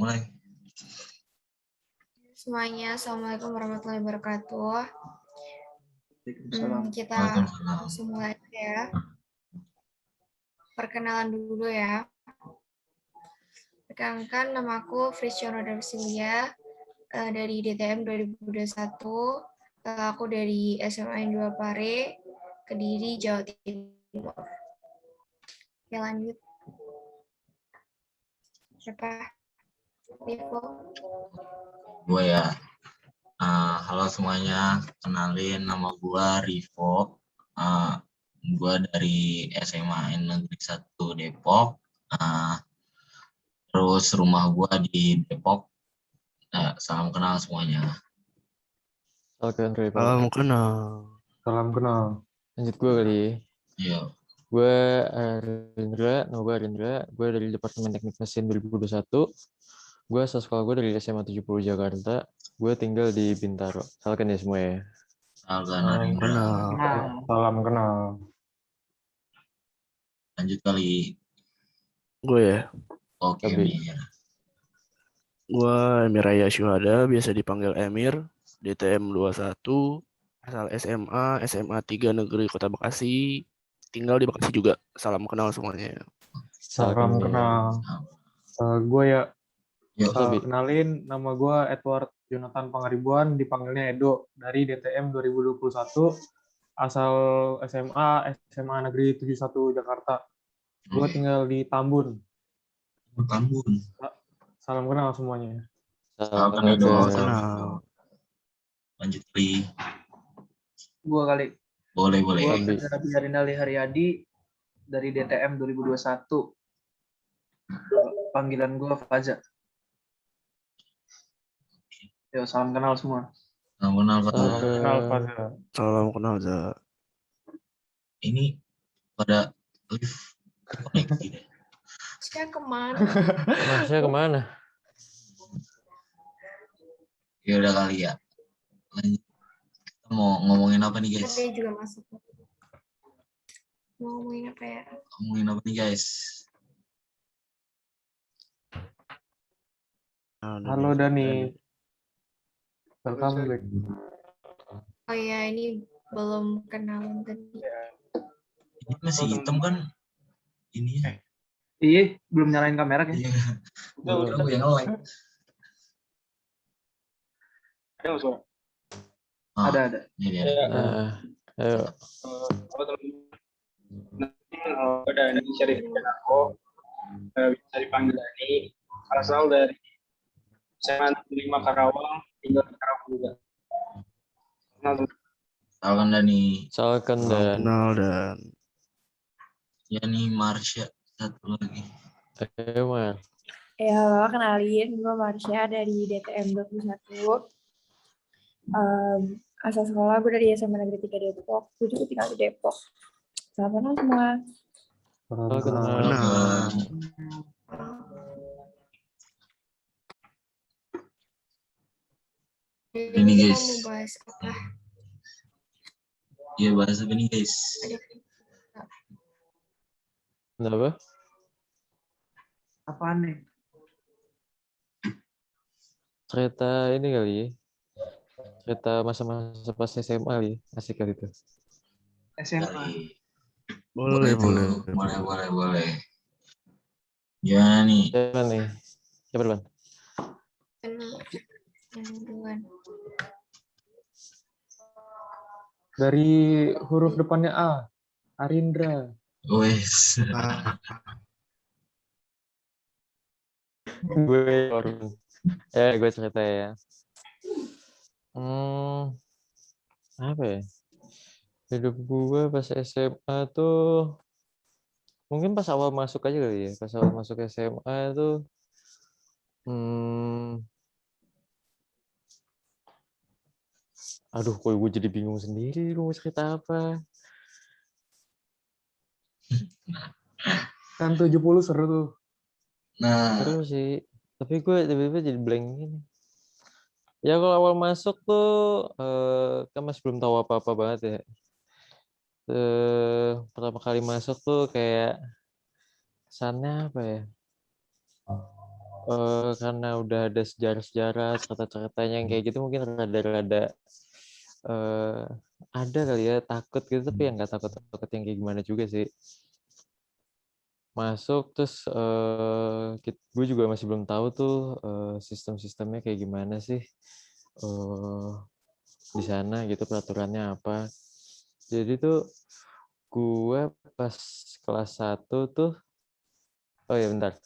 mulai. Semuanya, Assalamualaikum warahmatullahi wabarakatuh. Kita Waalaikumsalam. langsung mulai ya. Perkenalan dulu ya. Perkenalkan, nama aku Frisiono Darsilia dari DTM 2021. Aku dari SMA 2 Pare, Kediri, Jawa Timur. Oke, lanjut. Siapa? Ivo. Gue ya. Halo semuanya, kenalin nama gue Rivo. Gue dari SMA Negeri 1 Depok. Terus rumah gue di Depok. Salam kenal semuanya. Salam kenal. Salam kenal. Lanjut gue kali. Iya. Gue Arindra, nama gue Arindra. Gue dari Departemen Teknik Mesin 2021. Gue asal sekolah gue dari SMA 70 Jakarta. Gue tinggal di Bintaro. Salam ya semua ya. Salam kenal. Salam kenal. Lanjut kali. Gue ya. Oke, Mir. Gue Emir Raya Syuhada, biasa dipanggil Emir, DTM 21, asal SMA 3 Negeri Kota Bekasi, tinggal di Bekasi juga. Salam kenal semuanya. Salam kenal. Gue ya, kenalin, nama gue Edward Jonathan Pangaribuan, dipanggilnya Edo, dari DTM 2021, asal SMA Negeri 71 Jakarta. Gue tinggal di Tambun. Tambun. Salam kenal semuanya. Salam kenal. Lanjut kali. Gue kali. Boleh. Gue Nabi Harinali Haryadi dari DTM 2021. Panggilan gue Faza. Yo, salam kenal semua. Salam kenal, Faza. Salam kenal, Za. Ini pada live koneksi deh. Saya kemana? Masnya kemana? Ya udah kali ya. Lanjut. Kita mau ngomongin apa nih, guys? Dia juga masuk. Mau ngomongin apa ya? Ngomongin apa nih, guys? Halo Dani. Welcome back. Oh ya, ini belum kenalan tadi. Ini masih hitam kan? Ini ya. Iya, belum nyalain kamera kan? Iya. Udah gue yang nge-like. Ada. Ini dia. Ayo. Dani Syarif Janako, bisa dipanggil Dani, asal dari SMA 5 Karawang, tinggal di Karawang juga. Salam Dani. Salam Kenal dan Ya nih Marsha satu lagi. Ayo, Mar. Ya, halo, kenalin, gue Marsha dari DTM 21. Asal sekolah gue dari SMA Negeri 3 Depok. Gue juga tinggal di Depok. Salam kenal semua. Salam kenal. Ini guys. Kita mau bahas apa? Iya, bahas apa nih, guys? Kenapa? Apaan nih? Cerita ini kali ya. Cerita masa-masa pas SMA kali. Asik kali itu. SMA. Boleh. Gimana nih? Siapa nih? Siapa duluan? Dari huruf depannya A, Arindra. Wes. Gue cerita ya. Apa ya? Hidup gue pas SMA tuh mungkin pas awal masuk aja kali ya. Pas awal masuk SMA tuh aduh, kok gue jadi bingung sendiri lu mau cerita apa. Kan 70 seru tuh. Nah, Seru sih. Tapi gue tiba-tiba jadi blank gini. Ya kalau awal masuk tuh kan masih belum tahu apa-apa banget ya. Pertama kali masuk tuh kayak kesannya apa ya? karena udah ada sejarah-sejarah, cerita-ceritanya yang kayak gitu mungkin rada-rada ada kali ya takut gitu, tapi yang nggak takut-takut yang kayak gimana juga sih. Masuk terus gue juga masih belum tahu tuh sistem-sistemnya kayak gimana sih di sana gitu, peraturannya apa. Jadi tuh gue pas kelas 1 tuh, oh ya bentar,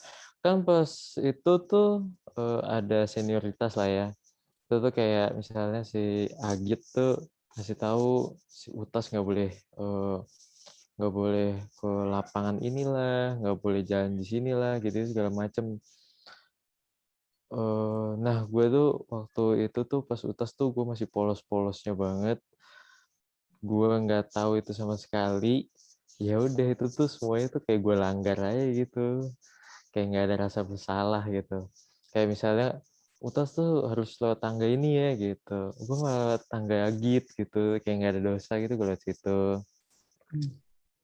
kan pas itu tuh ada senioritas lah ya. Itu tuh kayak misalnya si Agit tuh kasih tahu si Utas nggak boleh ke lapangan inilah, nggak boleh jalan di sinilah, gitu segala macem. Nah gue tuh waktu itu tuh pas Utas tuh gue masih polos-polosnya banget. Gue nggak tahu itu sama sekali. Ya udah itu tuh semuanya tuh kayak gue langgar aja gitu. Kayak nggak ada rasa bersalah gitu. Kayak misalnya Utas tuh harus lewat tangga ini ya gitu. Gue malah lewat tangga Agit gitu. Kayak nggak ada dosa gitu gue lewat situ.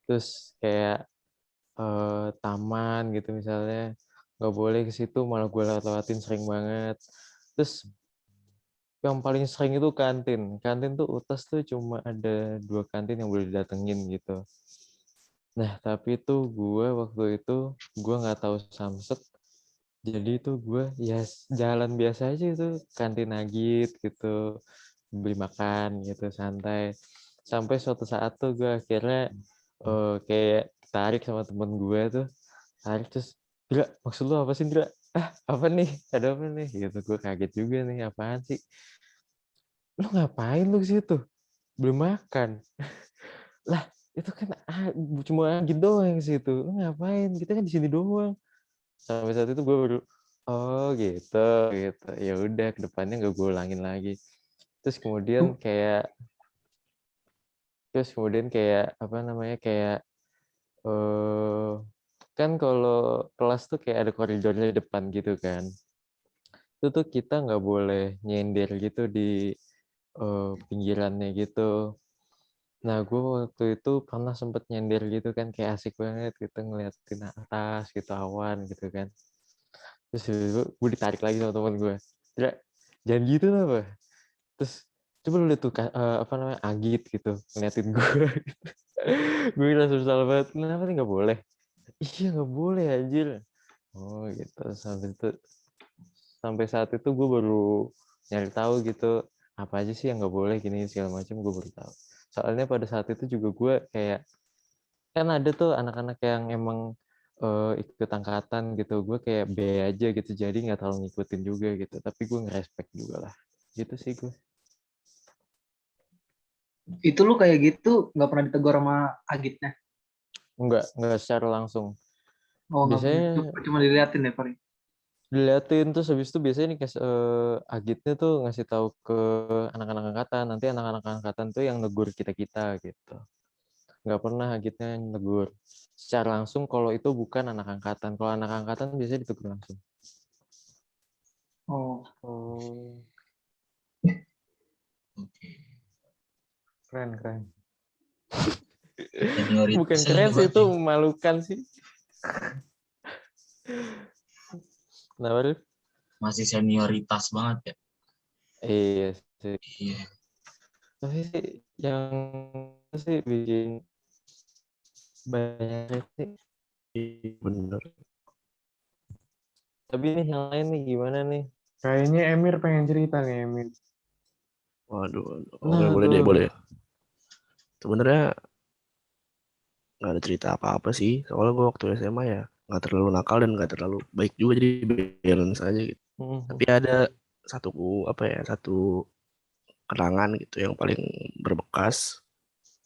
Terus kayak taman gitu misalnya nggak boleh ke situ, malah gue lewatin sering banget. Terus yang paling sering itu kantin tuh Utas tuh cuma ada 2 kantin yang boleh didatengin gitu. Nah tapi tuh gue waktu itu gue nggak tahu samsek, jadi tuh gue ya jalan biasa aja itu kantin Agit gitu, beli makan gitu santai. Sampai suatu saat tuh gue akhirnya kayak tarik sama temen gue tuh, tarik terus, Dra, maksud lu apa sih Dra? Apa nih? Ada apa nih? Gitu, gue kaget juga nih, apaan sih? Lu ngapain lu ke situ? Belum makan. Lah, itu kan cuma Agit doang yang ke situ. Lu ngapain? Kita kan di sini doang. Sampai saat itu gue baru, oh gitu, gitu. Ya udah, kedepannya gak gue ulangin lagi. Terus kemudian kayak apa namanya, kayak kan kalau kelas tuh kayak ada koridornya di depan gitu kan. Itu tuh kita nggak boleh nyender gitu di pinggirannya gitu. Nah, gue waktu itu pernah sempet nyender gitu kan, kayak asik banget gitu ngeliatin atas gitu, awan gitu kan. Terus gue ditarik lagi sama temen gue. Jangan gitu lah, Pak. Terus coba lu lihat tuh apa namanya, Agit gitu ngeliatin gue. Gue langsung salah banget. Kenapa nih nggak boleh? Iya nggak boleh anjir. Oh gitu. Sampai saat itu gue baru nyari tahu gitu apa aja sih yang nggak boleh gini segala macam, gue baru tahu. Soalnya pada saat itu juga gue kayak, kan ada tuh anak-anak yang emang ikut angkatan gitu, gue kayak B aja gitu, jadi nggak terlalu ngikutin juga gitu, tapi gue ngerespek juga lah gitu sih gue. Itu lu kayak gitu nggak pernah ditegur sama Agitnya? Nggak secara langsung. Oh, nggak Biasanya pernah. Cuma diliatin ya paling. diliatin, terus habis itu biasanya nih Agitnya tuh ngasih tahu ke anak-anak angkatan, nanti anak-anak angkatan tuh yang negur kita-kita gitu. Nggak pernah Agitnya negur secara langsung kalau itu bukan anak angkatan. Kalau anak angkatan biasanya ditegur langsung. Oh. Oke. Keren. Bukan keren sih, itu memalukan sih. Kenapa tuh? Masih senioritas banget ya. Iya sih. Iya. Tapi sih yang sih bikin banyak sih. Bener. Tapi nih yang lain nih gimana nih? Kayaknya Emir pengen cerita nih, Emir. Waduh. Nah, Boleh tuh. deh, boleh. Sebenarnya nggak ada cerita apa-apa sih. Soalnya gue waktu SMA ya nggak terlalu nakal dan nggak terlalu baik juga, jadi balance aja gitu. Tapi ada satu kenangan gitu yang paling berbekas.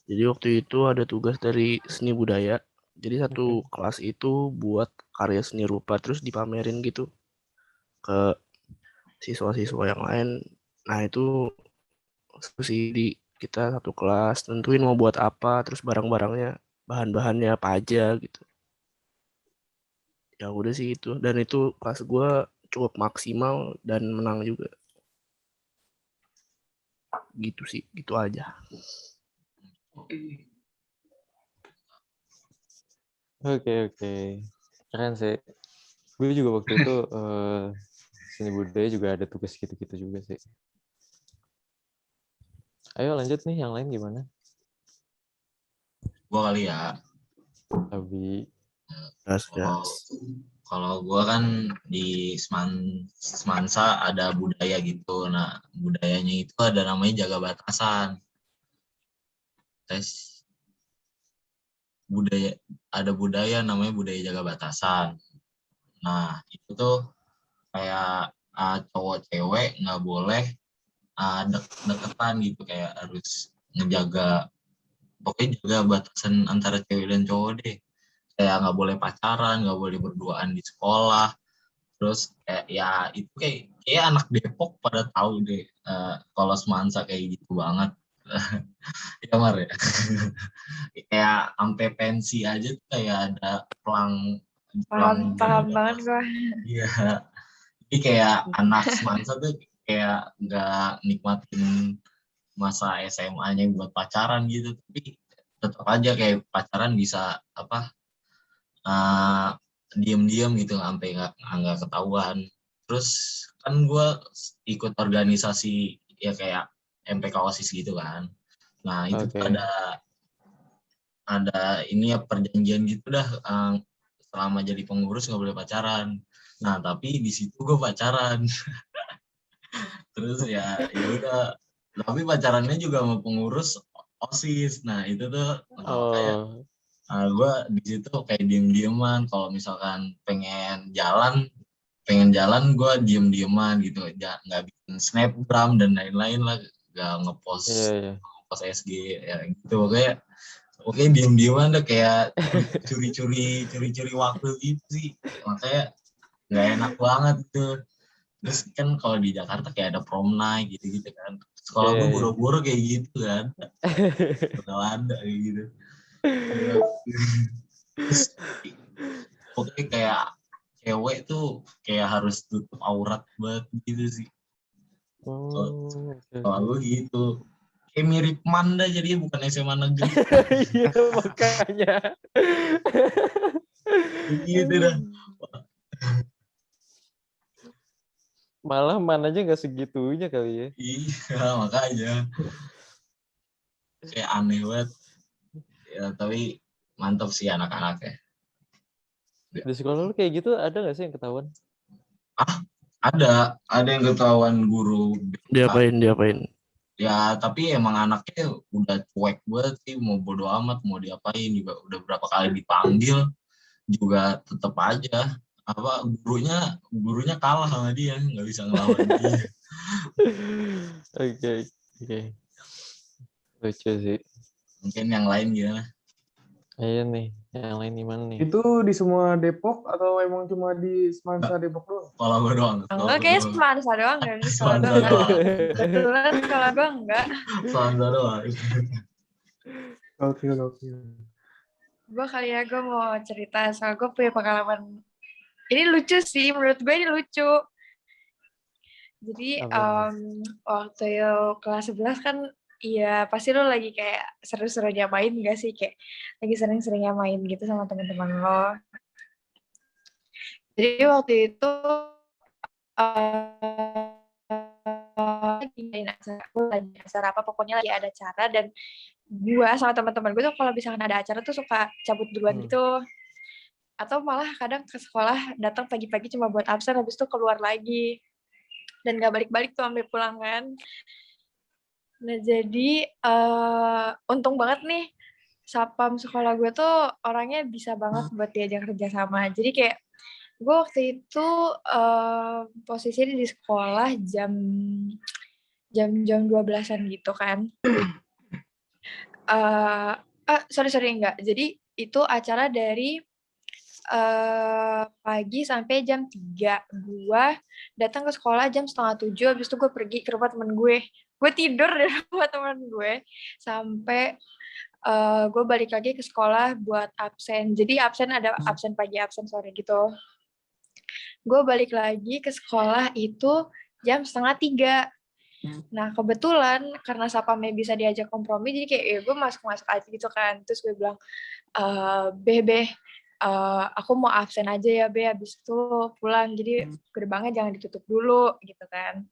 Jadi waktu itu ada tugas dari seni budaya. Jadi satu kelas itu buat karya seni rupa terus dipamerin gitu ke siswa-siswa yang lain. Nah itu sih di kita satu kelas tentuin mau buat apa, terus barang-barangnya, bahan-bahannya apa aja gitu. Ya udah sih itu, dan itu kelas gue cukup maksimal dan menang juga. Gitu sih, gitu aja. Oke. Keren sih. Gue juga waktu itu seni budaya juga ada tugas gitu-gitu juga sih. Ayo lanjut nih, yang lain gimana? Gua kali ya. Abi. Kalau gue kan di Semansa ada budaya gitu. Nah, budayanya itu ada namanya jaga batasan. Tes ada budaya namanya budaya jaga batasan. Nah, itu tuh kayak cowok cewek nggak boleh deketan gitu, kayak harus ngejaga, pokoknya jaga batasan antara cewek dan cowok deh. Kayak nggak boleh pacaran, nggak boleh berduaan di sekolah. Terus kayak ya itu kayak anak Depok pada tahu deh kalau Semansa kayak gitu banget. Ya Mar ya. Kayak sampai pensi aja tuh kayak ada pelang Paham banget gue. Iya. Jadi kayak anak Semansa tuh kayak nggak nikmatin masa SMA-nya buat pacaran gitu, tapi tetap aja kayak pacaran bisa apa diem-diem gitu sampai nggak ketahuan. Terus kan gue ikut organisasi ya kayak MPK OSIS gitu kan. Nah itu tuh ada ini ya perjanjian gitu dah, selama jadi pengurus nggak boleh pacaran. Nah tapi di situ gue pacaran. Terus ya udah, tapi pacarannya juga sama pengurus OSIS. Nah itu tuh kayak gue di situ kayak diem-dieman. Kalau misalkan pengen jalan gue diem-dieman gitu, nggak bikin snapgram dan lain-lain lah, nggak ngepost ngepost SG ya gitu. Oke diem-dieman deh, kayak curi-curi waktu gitu sih, makanya nggak enak banget gitu. Terus kan kalau di Jakarta kayak ada prom night gitu-gitu kan. Sekolah gue buru-buru kayak gitu kan. Udah ada kayak gitu. Terus pokoknya kayak cewek tuh kayak harus tutup aurat banget gitu sih. Kalau gue gitu. Kayak mirip Manda jadinya, bukan SMA negeri. Iya makanya. Gitu dah. Malah Man aja nggak segitunya kali ya. Iya makanya. Kayak aneh banget. Ya tapi mantap sih anak-anaknya. Di sekolah lu kayak gitu ada nggak sih yang ketahuan? Ada yang ketahuan guru. Diapain? Ya tapi emang anaknya udah cuek banget sih, mau bodo amat mau diapain juga, udah berapa kali dipanggil juga tetap aja gurunya kalah sama dia, nggak bisa ngelawan dia. Oke. Lucu sih. Mungkin yang lain gimana? Ayo nih, yang lain gimana nih? Itu di semua Depok atau emang cuma di Semansa Depok doang? Kalau gue doang. Enggak, kayaknya Semansa doang kan. Semansa doang. Kebetulan kalau gue enggak. Semansa doang. Oke. Gue kali ya, gue mau cerita soal gue punya pengalaman. Ini lucu sih, menurut gue ini lucu. Jadi waktu kelas 11 kan, iya pasti lo lagi kayak seru-serunya main gak sih? Kayak lagi sering-seringnya main gitu sama teman-teman lo. Jadi waktu itu lagi acara apa, pokoknya lagi ada acara, dan gue sama teman-teman gue tuh kalau misalkan ada acara tuh suka cabut duluan gitu. Atau malah kadang ke sekolah datang pagi-pagi cuma buat absen, habis itu keluar lagi. Dan gak balik-balik tuh sampai pulang kan. Nah jadi untung banget nih satpam sekolah gue tuh orangnya bisa banget buat diajak kerja sama. Jadi kayak gue waktu itu posisinya di sekolah jam 12-an gitu kan. Sorry enggak. Jadi itu acara dari pagi sampai jam 3. Gue datang ke sekolah jam 6:30, habis itu gue pergi ke rumah temen gue. Gue tidur di rumah temen gue sampai gue balik lagi ke sekolah buat absen. Jadi absen ada absen pagi, absen sore gitu. Gue balik lagi ke sekolah itu jam 2:30. Nah kebetulan karena satpamnya bisa diajak kompromi, jadi kayak gue masuk aja gitu kan. Terus gue bilang, Beh, aku mau absen aja ya Be, habis itu pulang, jadi gerbangnya jangan ditutup dulu gitu kan.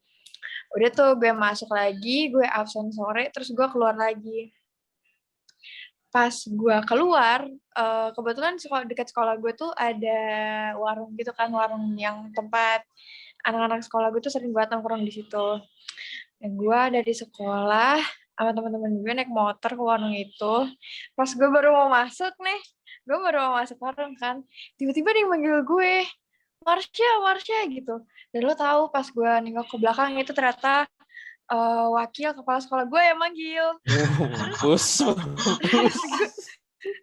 Udah tuh gue masuk lagi, gue absen sore, terus gue keluar lagi. Pas gue keluar, kebetulan dekat sekolah gue tuh ada warung gitu kan, warung yang tempat anak-anak sekolah gue tuh sering buat nongkrong di situ. Dan gue dari sekolah sama teman-teman gue naik motor ke warung itu. Pas gue baru mau masuk nih, gue baru mau masuk warung kan, tiba-tiba dia manggil gue, Marsha gitu. Dan lo tahu pas gue nengok ke belakang itu ternyata wakil kepala sekolah gue yang manggil. Mampus.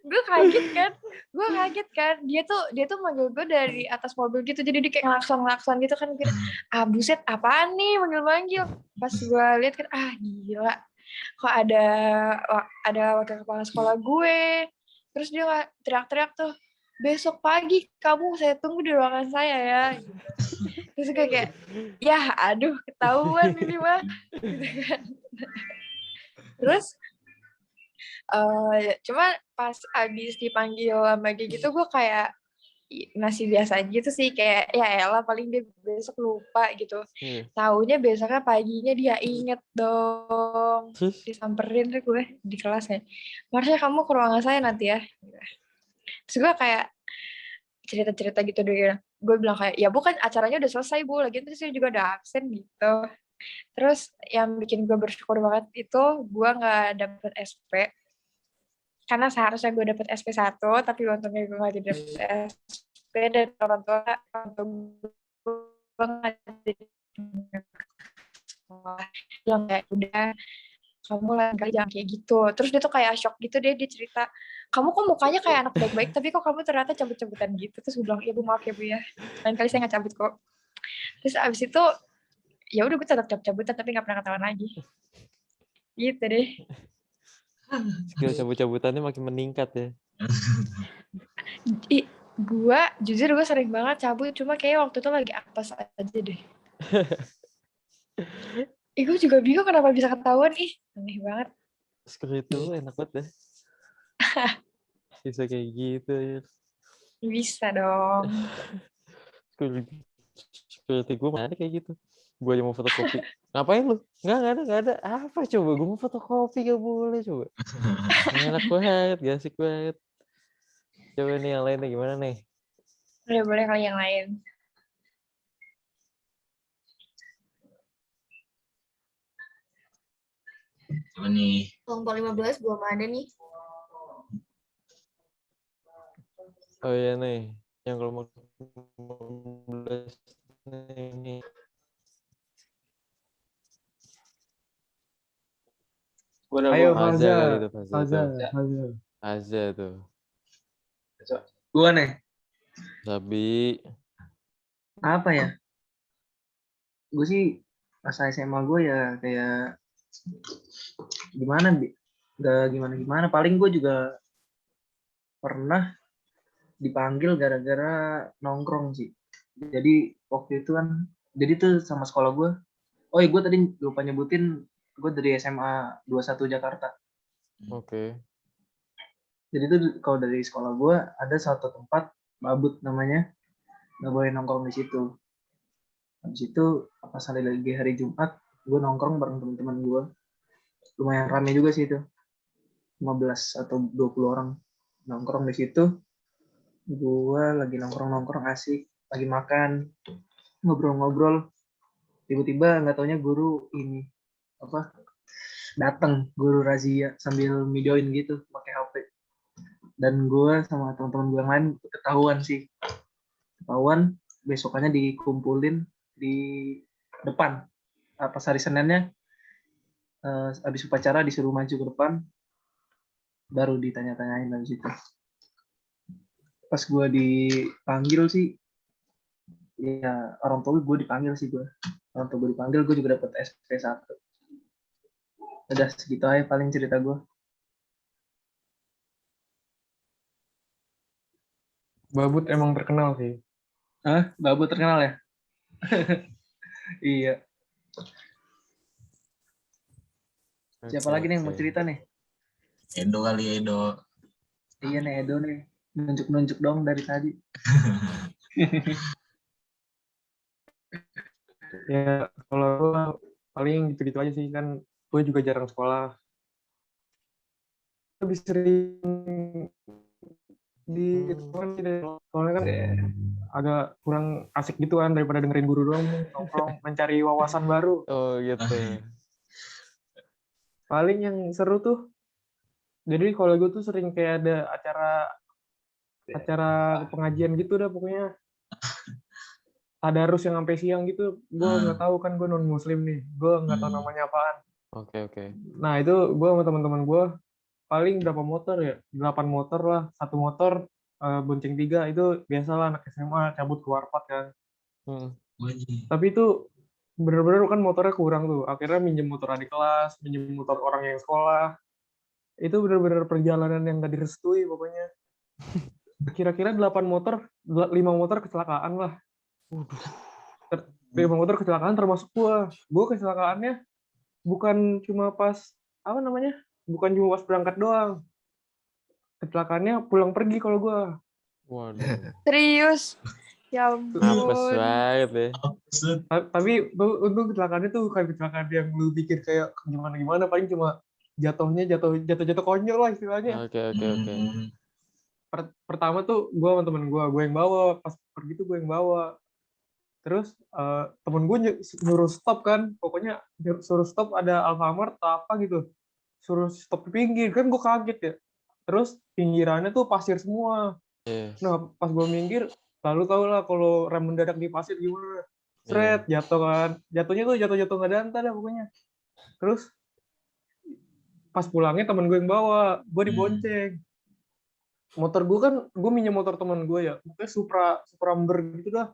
Gue kaget kan, dia tuh manggil gue dari atas mobil gitu, jadi dia kayak ngelakson gitu kan. Gue buset, apaan nih manggil. Pas gue lihat kan, gila, kok ada wakil kepala sekolah gue. Terus dia teriak-teriak tuh, besok pagi kamu saya tunggu di ruangan saya ya. Terus gue kayak, ya aduh ketahuan ini mah gitu kan. Terus cuma pas abis dipanggil sama dia gitu, gue kayak masih biasa gitu sih, kayak ya elah paling dia besok lupa gitu. Taunya besoknya paginya dia inget dong. Disamperin deh gue di kelas ya, Marsha kamu ke ruangan saya nanti ya. Terus gue kayak cerita-cerita gitu deh. Gue bilang kayak, ya bukan acaranya udah selesai Bu, lagian terus saya juga udah absen gitu. Terus yang bikin gue bersyukur banget itu gue nggak dapet SP. Karena seharusnya gue dapet SP1, tapi untungnya gue nggak jadi dapet SP, dan orang tua gue nggak jadi sekolah. Bilang kayak, udah kamu lain kali jangan kayak gitu. Terus dia tuh kayak shock gitu deh, dia cerita, kamu kok mukanya kayak anak baik-baik, tapi kok kamu ternyata cabut-cabutan gitu. Terus gue bilang, ya Bu maaf ya Bu ya, lain kali saya nggak cabut kok. Terus abis itu ya udah gue tetap cabut-cabutan tapi nggak pernah ketahuan lagi. Gitu deh. Skill cabut-cabutannya makin meningkat ya. Gue jujur gue sering banget cabut, cuma kayak waktu itu lagi apes aja deh. Gue juga bingung kenapa bisa ketahuan, aneh banget. Skill itu enak banget deh. Bisa kayak gitu ya. Bisa dong. Security gue mana kayak gitu. Gue aja mau fotokopi. Ngapain lu? Nggak ada. Apa coba? Gue mau fotokopi gak boleh coba. Enak banget, gak asik banget. Coba nih yang lainnya gimana nih? Boleh kali yang lain. Coba nih. Kelompok 15 belum ada nih. Oh iya nih, yang kelompok 15 nih. Ayo Faza kali itu, Faza tuh. Gue nih. Sabi. Apa ya? Gue sih masa SMA gue ya kayak gimana, gak gimana-gimana. Paling gue juga pernah dipanggil gara-gara nongkrong sih. Jadi waktu itu kan, jadi tuh sama sekolah gue. Oh iya, gue tadi lupa nyebutin, gue dari SMA 21 Jakarta. Oke. Jadi tuh kalau dari sekolah gue ada satu tempat mabut namanya, nggak boleh nongkrong di situ. Habis itu pas lagi hari Jumat, gue nongkrong bareng teman-teman gue. Lumayan rame juga sih itu. 15 atau 20 orang nongkrong di situ. Gue lagi nongkrong asik, lagi makan, ngobrol-ngobrol. Tiba-tiba nggak taunya guru ini datang, guru razia sambil videoin gitu pakai HP. Dan gue sama teman-teman gue yang lain ketahuan. Besokannya dikumpulin di depan. Pas hari Seninnya habis upacara disuruh maju ke depan, baru ditanya-tanyain habis itu. Pas gue dipanggil sih, ya orang tua gue dipanggil, gue juga dapet SP1. Udah segitu aja paling cerita gue. Babut emang terkenal sih. Babut terkenal ya? Iya. Siapa lagi nih yang mau cerita nih? Edo kali, Edo. Iya nih, Edo nih. Nunjuk-nunjuk dong dari tadi. Ya kalau gue paling gitu-gitu aja sih, kan gue juga jarang sekolah. Lebih sering di soalnya kan agak kurang asik gitu kan daripada dengerin guru doang, nongkrong mencari wawasan baru. Oh gitu. Paling yang seru tuh, jadi kalau gue tuh sering kayak ada acara pengajian gitu dah pokoknya, tadarus yang sampai siang gitu. Gue nggak tahu kan, gue non muslim nih, gue nggak tahu namanya apaan. Oke. Nah itu gue sama teman-teman gue paling berapa motor ya, 8 motor lah, satu motor bonceng 3, itu biasalah anak SMA cabut ke warpat kan. Tapi itu bener-bener kan motornya kurang tuh, akhirnya minjem motor adik kelas, minjem motor orang yang sekolah. Itu bener-bener perjalanan yang gak direstui pokoknya. Kira-kira 8 motor, 5 motor kecelakaan lah. 5 motor kecelakaan termasuk gue kecelakaannya bukan cuma pas bukan cuma pas berangkat doang, kecelakaannya pulang pergi kalau gue. Waduh. Serius? Ya Apes ampun. banget ya. Tapi untung kecelakaannya tuh bukan kecelakaan yang lu pikir kayak gimana, paling cuma jatuh konyol lah istilahnya. Oke. Pertama tuh gue sama temen gue yang bawa, pas pergi tuh gue yang bawa. Terus temen gue nyuruh stop kan, pokoknya suruh stop, ada Alfamart atau apa gitu, suruh stop di pinggir, kan gue kaget ya. Terus pinggirannya tuh pasir semua. Nah pas gue minggir, lalu tau lah kalau rem mendadak di pasir gimana, seret jatuh kan, jatuhnya tuh jatuh nggak danta dah pokoknya. Terus pas pulangnya temen gue yang bawa, gue dibonceng. Motor gue kan, gue minjem motor temen gue ya, pokoknya Supra Ember gitu dah.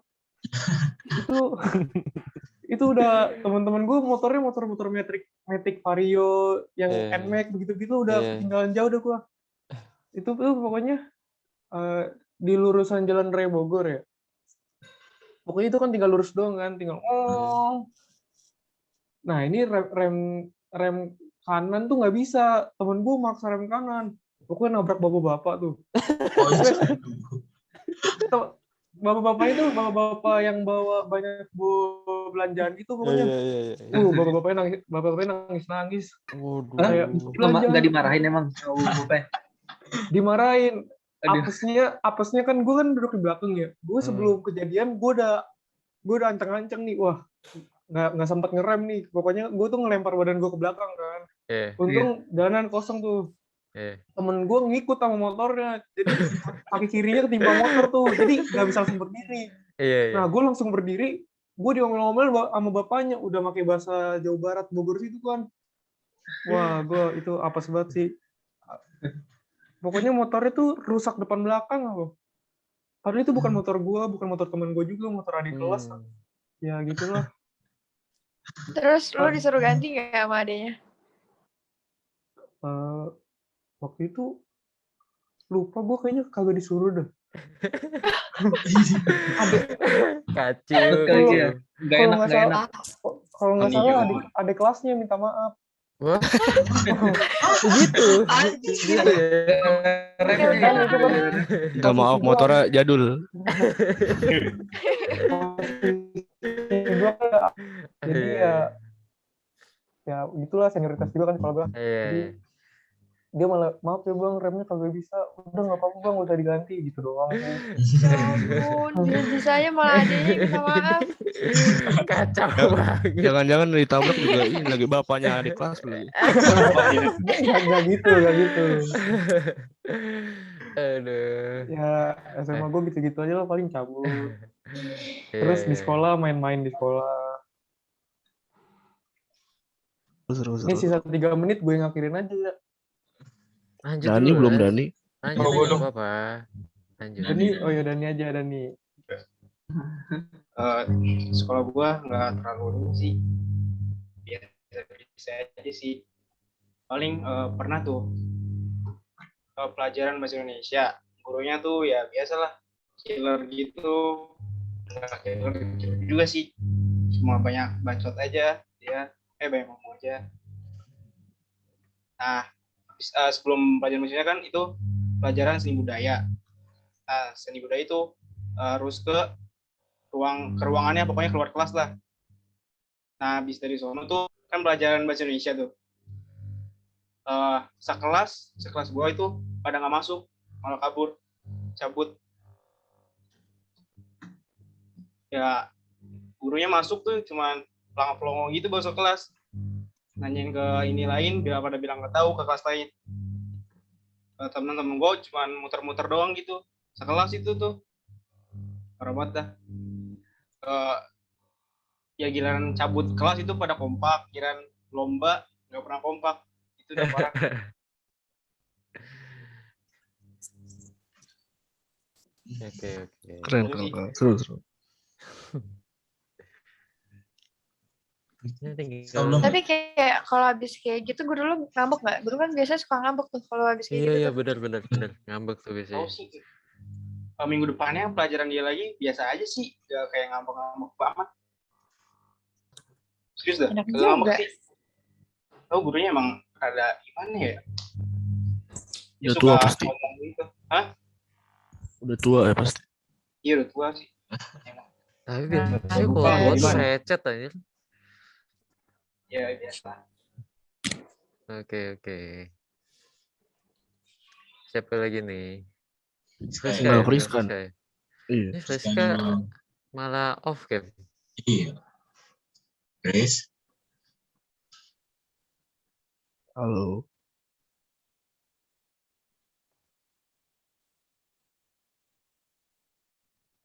itu udah teman-teman gue motornya motor Matic Vario yang NMAX begitu udah ketinggalan jauh dah gue. Itu tuh pokoknya di lurusan Jalan Raya Bogor ya. Pokoknya itu kan tinggal lurus doang kan, tinggal Nah ini rem kanan tuh nggak bisa, temen gue maksa rem kanan, pokoknya nabrak bapak-bapak tuh. Bapak-bapak itu bapak-bapak yang bawa banyak belanjaan gitu pokoknya. Bapak-bapaknya nangis. Nggak dimarahin emang bapak? Dimarahin. Apesnya kan gue kan duduk di belakang ya. Gue sebelum kejadian gue udah ancang-ancang nih, wah nggak sempat ngerem nih. Pokoknya gue tuh ngelempar badan gue ke belakang kan. Untung jalanan kosong tuh. Temen gue ngikut sama motornya, jadi kaki kirinya ketimpa motor tuh, jadi nggak bisa langsung berdiri. Nah gue langsung berdiri, gue diomel-omel sama bapaknya, udah pakai bahasa Jawa Barat Bogor situ kan. Wah gue itu apes banget sih. Pokoknya motornya tuh rusak depan belakang loh. Padahal itu bukan motor gue, bukan motor temen gue juga, motor adik kelas. Ya gitulah. Terus lo disuruh ganti nggak sama adenya? Waktu itu lupa gue, kayaknya kagak disuruh dah. Kacau. Kalau nggak salah adik kelasnya minta maaf. Wah, begitu. Minta maaf, motornya jadul. Jadi ya gitulah, senioritas juga kan kalau gue. Jadi dia malah, maaf ya bang, remnya kagak bisa, udah nggak apa-apa bang, udah diganti gitu doang. Ya ampun, bisa-bisanya malah adanya minta maaf. Kacau banget. Jangan-jangan ditabrak juga ini lagi bapaknya adik kelas lagi. Nggak gitu. Aduh. Ya SMA gue gitu-gitu aja lah, paling cabut. Terus di sekolah, main-main di sekolah. Ini sisa 3 menit gue ngakhirin aja ya. Lanjut Dani dulu, belum Dani. Lanjut apa-apa. Lanjut. Dani aja. Sekolah gua nggak terlalu ini sih, biasa aja sih. Paling pernah tuh pelajaran bahasa Indonesia, gurunya tuh ya biasalah killer gitu, nggak killer juga sih, cuma banyak bacot aja dia, banyak ngomong aja. Nah sebelum pelajaran bahasa Indonesia kan itu pelajaran seni budaya. Nah, seni budaya itu harus ke ruangannya, pokoknya keluar kelas lah. Nah, habis dari sono tuh kan pelajaran bahasa Indonesia tuh. Sekelas gua itu pada nggak masuk, malah kabur, cabut. Ya, gurunya masuk tuh cuman pelongo-pelongo gitu masuk kelas. Nanyain ke ini lain, pada bilang nggak tahu ke kelas lain. Temen-temen gue cuman muter-muter doang gitu. Sekelas itu tuh. Parah banget dah. Ya giliran cabut kelas itu pada kompak, giliran lomba nggak pernah kompak. Itu udah parah. Oke. Keren. Seru. Tapi kayak kalau habis kayak gitu guru lu ngambek nggak? Guru kan biasanya suka ngambek tuh kalau habis kayak gitu. Iya tuh. benar. Ngambek tuh biasanya. Tahu sih. Minggu depannya pelajaran dia lagi biasa aja sih, nggak kayak ngambek-ngambek banget. Serius dah. Enak Ngambek juga. sih. Tahu gurunya emang ada gimana ya? Dia Udah suka tua pasti. ngomong gitu. Hah? Udah tua ya pasti. Iya udah tua sih. Tapi biasanya Lupa kalau tua tuh gimana? recet aja. Ya biasa. Oke. Siapa lagi nih? Nah, Friska. Friska. Iya. Ini Friska malah off cam. Iya. Chris. Halo.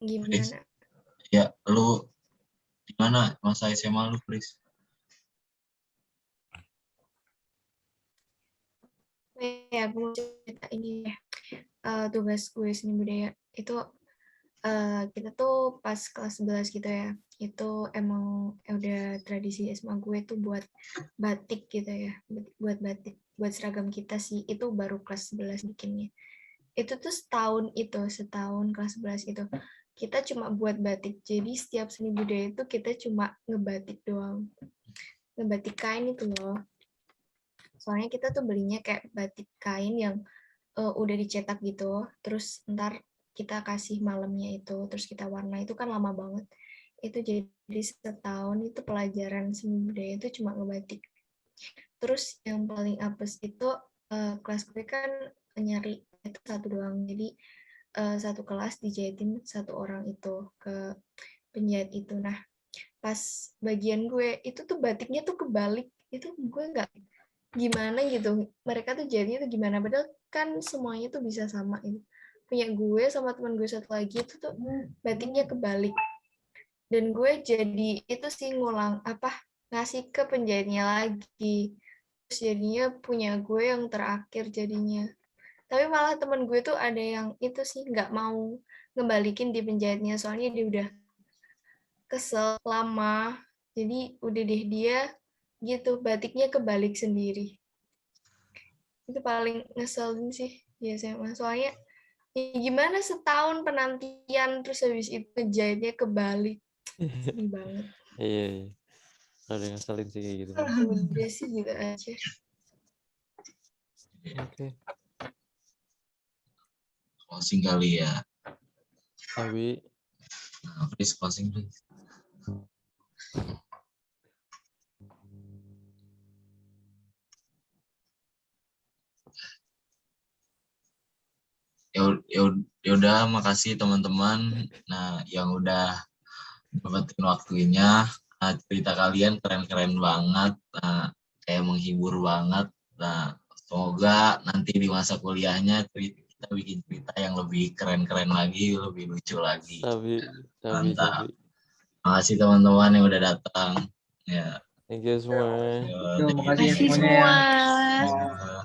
Gimana? Ya, lu gimana masa SMA lu, Chris? Ya, gue mau cerita ini ya. Tugas gue seni budaya itu kita tuh pas kelas 11 gitu ya. Itu emang udah tradisi SMA gue tuh buat batik gitu ya. Buat batik, buat seragam kita sih. Itu baru kelas 11 bikinnya. Itu tuh setahun kelas 11 itu. Kita cuma buat batik. Jadi setiap seni budaya itu kita cuma ngebatik doang. Ngebatik kain itu loh. Soalnya kita tuh belinya kayak batik kain yang udah dicetak gitu, terus ntar kita kasih malamnya itu, terus kita warna, itu kan lama banget. Itu jadi setahun itu pelajaran seni budaya itu cuma ngebatik. Terus yang paling apes itu kelas gue kan nyari itu satu doang, jadi satu kelas dijahitin satu orang itu ke penjahit itu. Nah, pas bagian gue itu tuh batiknya tuh kebalik, itu gue nggak gimana gitu, mereka tuh jadinya tuh gimana, padahal kan semuanya tuh bisa sama itu. Punya gue sama teman gue satu lagi itu tuh batiknya kebalik, dan gue jadi itu sih ngasih ke penjahitnya lagi, terus jadinya punya gue yang terakhir jadinya. Tapi malah teman gue tuh ada yang itu sih nggak mau ngebalikin di penjahitnya, soalnya dia udah kesel lama, jadi udah deh dia gitu batiknya kebalik sendiri. Itu paling ngeselin sih biasanya, soalnya ya gimana setahun penantian terus habis itu ngejahitnya kebalik. Sedih banget. Iya. Ada yang ngeselin sih kayak gitu. Udah sih gitu aja. Oke. Closing kali ya. Tapi Nah, please closing please. Ya udah, makasih teman-teman. Nah, yang udah dapetin waktunya. Nah, cerita kalian keren-keren banget. Nah, kayak menghibur banget. Nah, semoga nanti di masa kuliahnya kita bikin cerita yang lebih keren-keren lagi, lebih lucu lagi. Mantap. Makasih teman-teman yang udah datang. Ya. thank you semua. Yo, Terima kasih Makasih semuanya. semua. Ya.